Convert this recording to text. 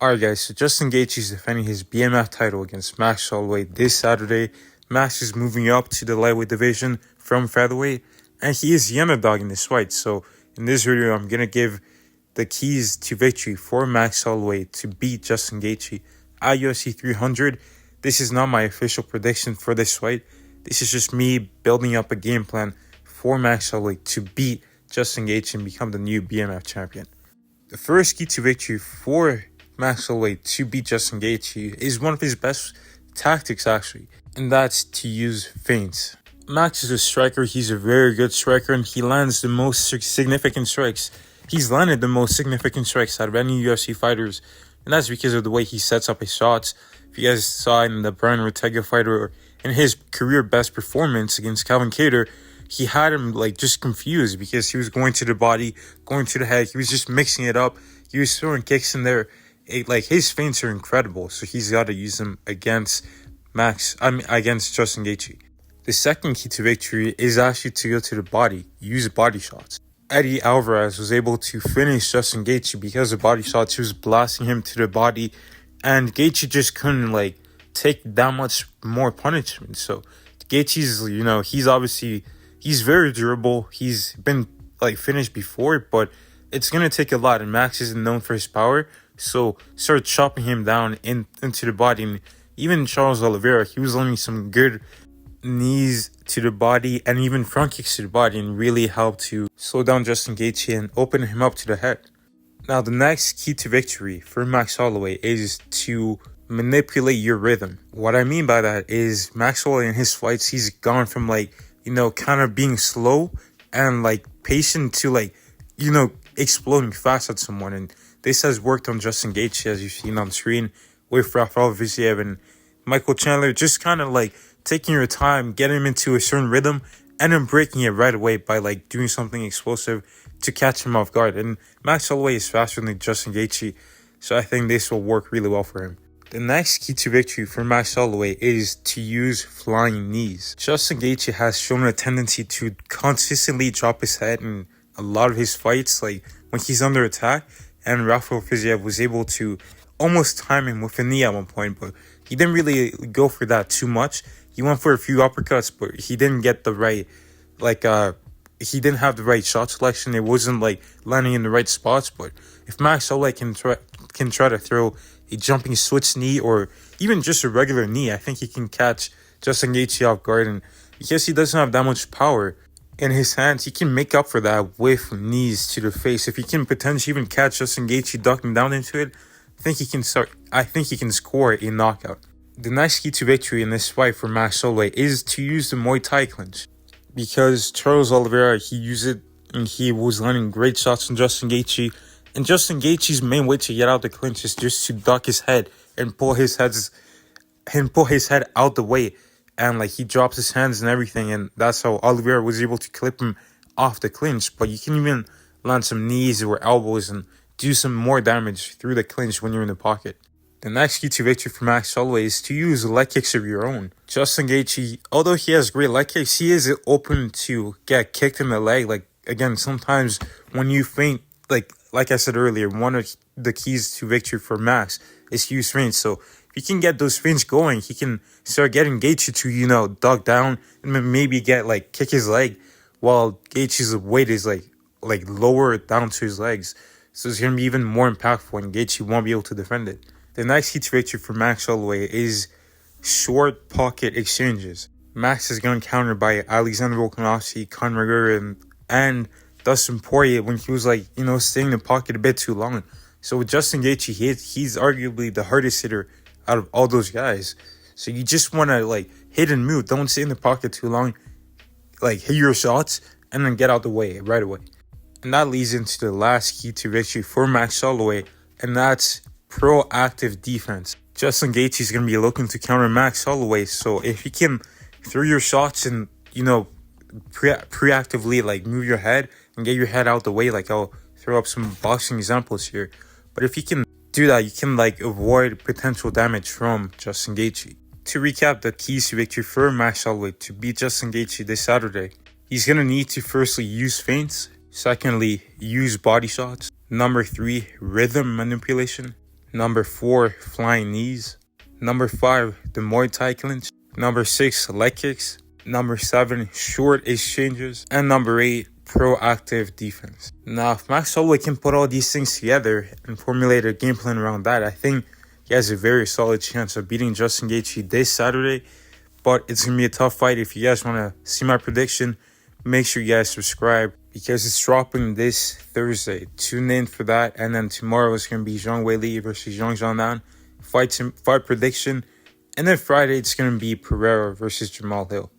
Alright guys, so Justin Gaethje is defending his BMF title against Max Holloway this Saturday. Max is moving up to the lightweight division from featherweight, and he is the underdog in this fight. So in this video, I'm going to give the keys to victory for Max Holloway to beat Justin Gaethje at UFC 300. This is not my official prediction for this fight. This is just me building up a game plan for Max Holloway to beat Justin Gaethje and become the new BMF champion. The first key to victory for Max Holloway to beat Justin Gaethje is one of his best tactics, actually, and that's to use feints. Max is a striker. He's a very good striker, and he lands the most significant strikes. He's landed the most significant strikes out of any UFC fighters, and that's because of the way he sets up his shots. If you guys saw in the Brian Ortega fight or in his career best performance against Calvin Kattar, he had him just confused because he was going to the body, going to the head. He was just mixing it up. He was throwing kicks in there. His feints are incredible, so he's got to use them against Justin Gaethje. The second key to victory is actually to go to the body, use body shots. Eddie Alvarez was able to finish Justin Gaethje because of body shots. He was blasting him to the body, and Gaethje just couldn't take that much more punishment. So Gaethje's, he's very durable. He's been finished before, but it's gonna take a lot, and Max isn't known for his power. So start chopping him down into the body. And even Charles Oliveira, he was landing some good knees to the body and even front kicks to the body, and really helped to slow down Justin Gaethje and open him up to the head. Now, the next key to victory for Max Holloway is to manipulate your rhythm. What I mean by that is Max Holloway in his fights, he's gone from kind of being slow and patient to exploding fast at someone. And this has worked on Justin Gaethje, as you've seen on screen, with Rafael Viziev and Michael Chandler, just kind of taking your time, getting him into a certain rhythm, and then breaking it right away by doing something explosive to catch him off guard. And Max Holloway is faster than Justin Gaethje, so I think this will work really well for him. The next key to victory for Max Holloway is to use flying knees. Justin Gaethje has shown a tendency to consistently drop his head in a lot of his fights, when he's under attack, and Rafael Viziev was able to almost time him with a knee at one point, but he didn't really go for that too much. He went for a few uppercuts, but he didn't get the right, he didn't have the right shot selection. It wasn't landing in the right spots. But if Max Holloway can try to throw a jumping switch knee or even just a regular knee, I think he can catch Justin Gaethje off guard. And because he doesn't have that much power in his hands, he can make up for that with knees to the face. If he can potentially even catch Justin Gaethje ducking down into it, I think he can score a knockout. The next key to victory in this fight for Max Holloway is to use the Muay Thai clinch. Because Charles Oliveira, he used it and he was landing great shots on Justin Gaethje. And Justin Gaethje's main way to get out the clinch is just to duck his head and pull his head out the way. And he drops his hands and everything. And that's how Oliveira was able to clip him off the clinch. But you can even land some knees or elbows and do some more damage through the clinch when you're in the pocket. The next key to victory for Max Holloway is to use leg kicks of your own. Justin Gaethje, although he has great leg kicks, he is open to get kicked in the leg. Again, sometimes when you feint, like I said earlier, one of the keys to victory for Max is to use feints. So if he can get those feints going, he can start getting Gaethje to, duck down and maybe kick his leg while Gaethje's weight is lower down to his legs. So it's going to be even more impactful and Gaethje won't be able to defend it. The next key to victory for Max Holloway is short pocket exchanges. Max is going countered by Alexander Volkanovski, Conor McGregor, and Dustin Poirier when he was staying in the pocket a bit too long. So with Justin Gaethje, he's arguably the hardest hitter out of all those guys. So you just want to hit and move. Don't stay in the pocket too long. Hit your shots and then get out the way right away. And that leads into the last key to victory for Max Holloway, and that's proactive defense. Justin Gaethje is going to be looking to counter Max Holloway, so if you can throw your shots and proactively move your head and get your head out the way, I'll throw up some boxing examples here, but if you can do that, you can avoid potential damage from Justin Gaethje. To recap the keys to victory for Max Holloway to beat Justin Gaethje this Saturday, he's going to need to firstly use feints, secondly use body shots, number 3 rhythm manipulation, Number 4, flying knees. Number 5, the Muay Thai clinch. Number 6, leg kicks. Number 7, short exchanges. And number 8, proactive defense. Now, if Max Holloway can put all these things together and formulate a game plan around that, I think he has a very solid chance of beating Justin Gaethje this Saturday. But it's going to be a tough fight. If you guys want to see my prediction, make sure you guys subscribe because it's dropping this Thursday. Tune in for that. And then tomorrow it's going to be Zhang Weili versus Zhang Zhangnan. Fight prediction. And then Friday it's going to be Pereira versus Jamal Hill.